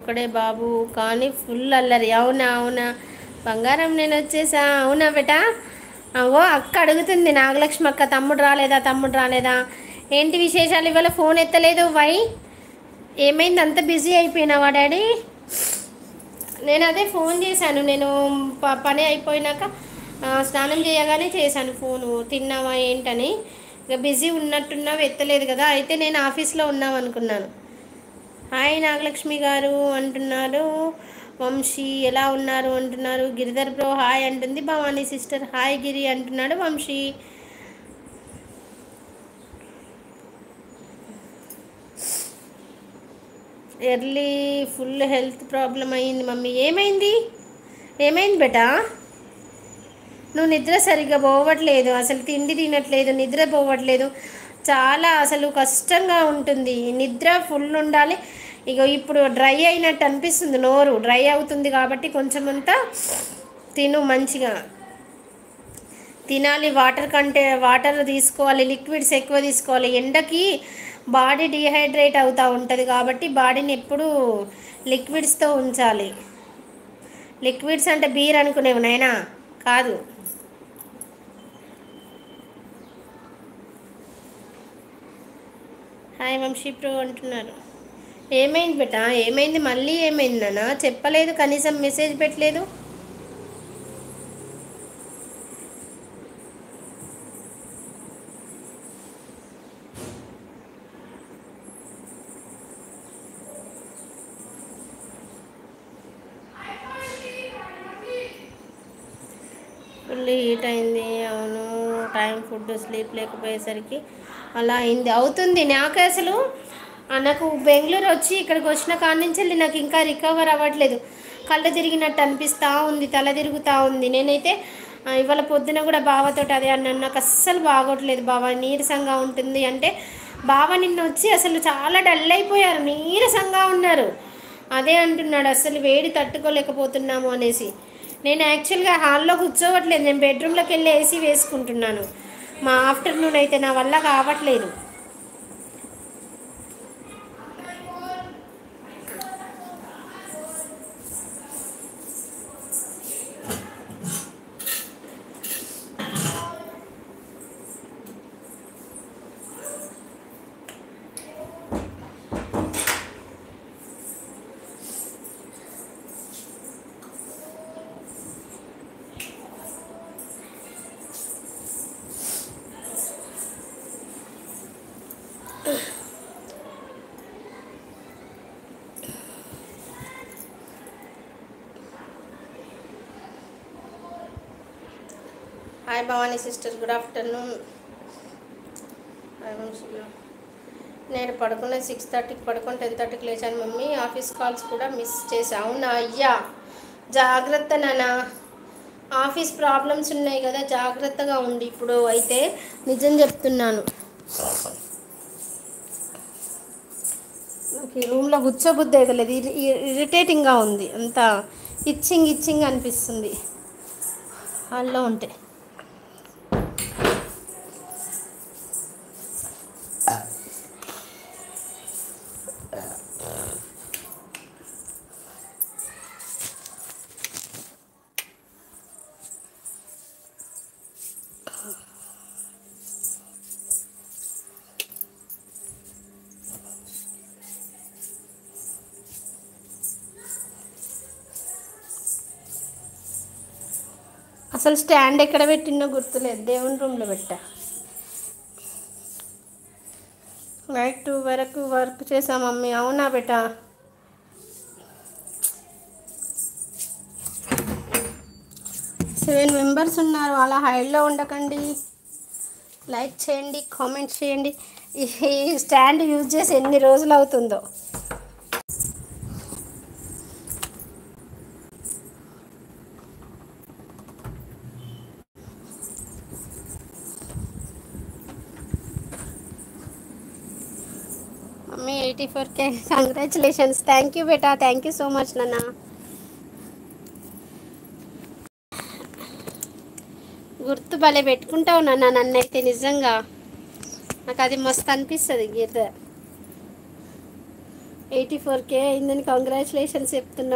ఒక్కడే బాబు కానీ ఫుల్ అల్లరి. అవునా అవునా బంగారం, నేను వచ్చేసా. అవునా బేటా? అవో అక్క అడుగుతుంది, నాగలక్ష్మి అక్క, తమ్ముడు రాలేదా, తమ్ముడు రాలేదా, ఏంటి విశేషాలు, ఇవాళ ఫోన్ ఎత్తలేదు వై, ఏమైంది, అంత బిజీ అయిపోయినావా డాడీ? నేను అదే ఫోన్ చేశాను, నేను పని అయిపోయినాక స్నానం చేయగానే చేశాను ఫోను, తిన్నావా ఏంటని. ఇక బిజీ ఉన్నట్టున్నావు, ఎత్తలేదు కదా, అయితే నేను ఆఫీస్లో ఉన్నాం అనుకున్నాను. హాయ్ నాగలక్ష్మి గారు అంటున్నారు. వంశీ ఎలా ఉన్నారు అంటున్నారు. గిరిధర్ బ్రో హాయ్ అంటుంది. భవానీ సిస్టర్ హాయ్ గిరి అంటున్నాడు Vamshi. Early full health problem అయింది మమ్మీ. ఏమైంది, ఏమైంది బేటా? నువ్వు నిద్ర సరిగ్గా పోవట్లేదు, అసలు తిండి తినట్లేదు, నిద్ర పోవట్లేదు, చాలా అసలు కష్టంగా ఉంటుంది. నిద్ర ఫుల్ ఉండాలి. ఇక ఇప్పుడు డ్రై అయినట్టు అనిపిస్తుంది, నోరు డ్రై అవుతుంది కాబట్టి కొంచెం అంతా తిను, మంచిగా తినాలి. వాటర్ తీసుకోవాలి, లిక్విడ్స్ ఎక్కువ తీసుకోవాలి. ఎండకి బాడీ డిహైడ్రేట్ అవుతూ ఉంటుంది కాబట్టి బాడీని ఎప్పుడూ లిక్విడ్స్తో ఉంచాలి. లిక్విడ్స్ అంటే బీర్ అనుకునేవి నైనా కాదు. హాయ్ వంశీ ప్రో అంటున్నారు. ఏమైంది బేటా, ఏమైంది, మళ్ళీ ఏమైంది నాన్న, చెప్పలేదు, కనీసం మెసేజ్ పెట్టలేదు. ఫుల్ హీట్ అయింది. అవును, టైం ఫుడ్ స్లీప్ లేకపోయేసరికి అలా అయింది. అవుతుంది నాకు అసలు. నాకు బెంగళూరు వచ్చి ఇక్కడికి వచ్చిన కాడి నుంచి వెళ్ళి నాకు ఇంకా రికవర్ అవ్వట్లేదు. కళ్ళు తిరిగినట్టు అనిపిస్తూ ఉంది, తల తిరుగుతూ ఉంది. నేనైతే ఇవాళ పొద్దున కూడా బావతో అదే అన్నాను, నాకు అస్సలు బాగోట్లేదు బావ, నీరసంగా ఉంటుంది అంటే, బావ నిన్న వచ్చి అసలు చాలా డల్ అయిపోయారు, నీరసంగా ఉన్నారు. అదే అంటున్నాడు, అసలు వేడి తట్టుకోలేకపోతున్నాము అనేసి. నేను యాక్చువల్గా హాల్లో కూర్చోవట్లేదు, నేను బెడ్రూమ్లోకి వెళ్ళి ఏసీ వేసుకుంటున్నాను. మా ఆఫ్టర్నూన్ అయితే నా వల్ల కావట్లేదు. Hi Bhavani sister, good afternoon. నేను పడుకున్న 6:30కి పడుకొని 10:30కి లేచాను మమ్మీ. ఆఫీస్ కాల్స్ కూడా మిస్ చేసా. అవునా అయ్యా, జాగ్రత్త నాన్న, ఆఫీస్ ప్రాబ్లమ్స్ ఉన్నాయి కదా, జాగ్రత్తగా ఉండి. ఇప్పుడు అయితే నిజం చెప్తున్నాను, నాకు ఈ రూమ్లో కూర్చోబుద్ధి అయితే లేదు, ఇరిటేటింగ్గా ఉంది, అంతా ఇచ్చింగ్ అనిపిస్తుంది హాల్లో ఉంటే. అసలు స్టాండ్ ఎక్కడ పెట్టినో గుర్తులేదు, దేవుని రూమ్లో పెట్టా. నైట్ 2 వరకు వర్క్ చేసా మమ్మీ. అవునా బేటా? 7 మెంబర్స్ ఉన్నారు, అలా హైడ్లో ఉండకండి. లైక్ చేయండి, కామెంట్ చేయండి. ఈ స్టాండ్ యూజ్ చేసి ఎన్ని రోజులు అవుతుందో. Mummy 84K, congratulations. Thank you beta, thank you so much నాన్న. గుర్తు భలే పెట్టుకుంటావు నాన్న నన్నైతే, నిజంగా నాకు అది మస్తు అనిపిస్తుంది. గిర్ద 84K అయిందని కంగ్రాచులేషన్స్ చెప్తున్నావు.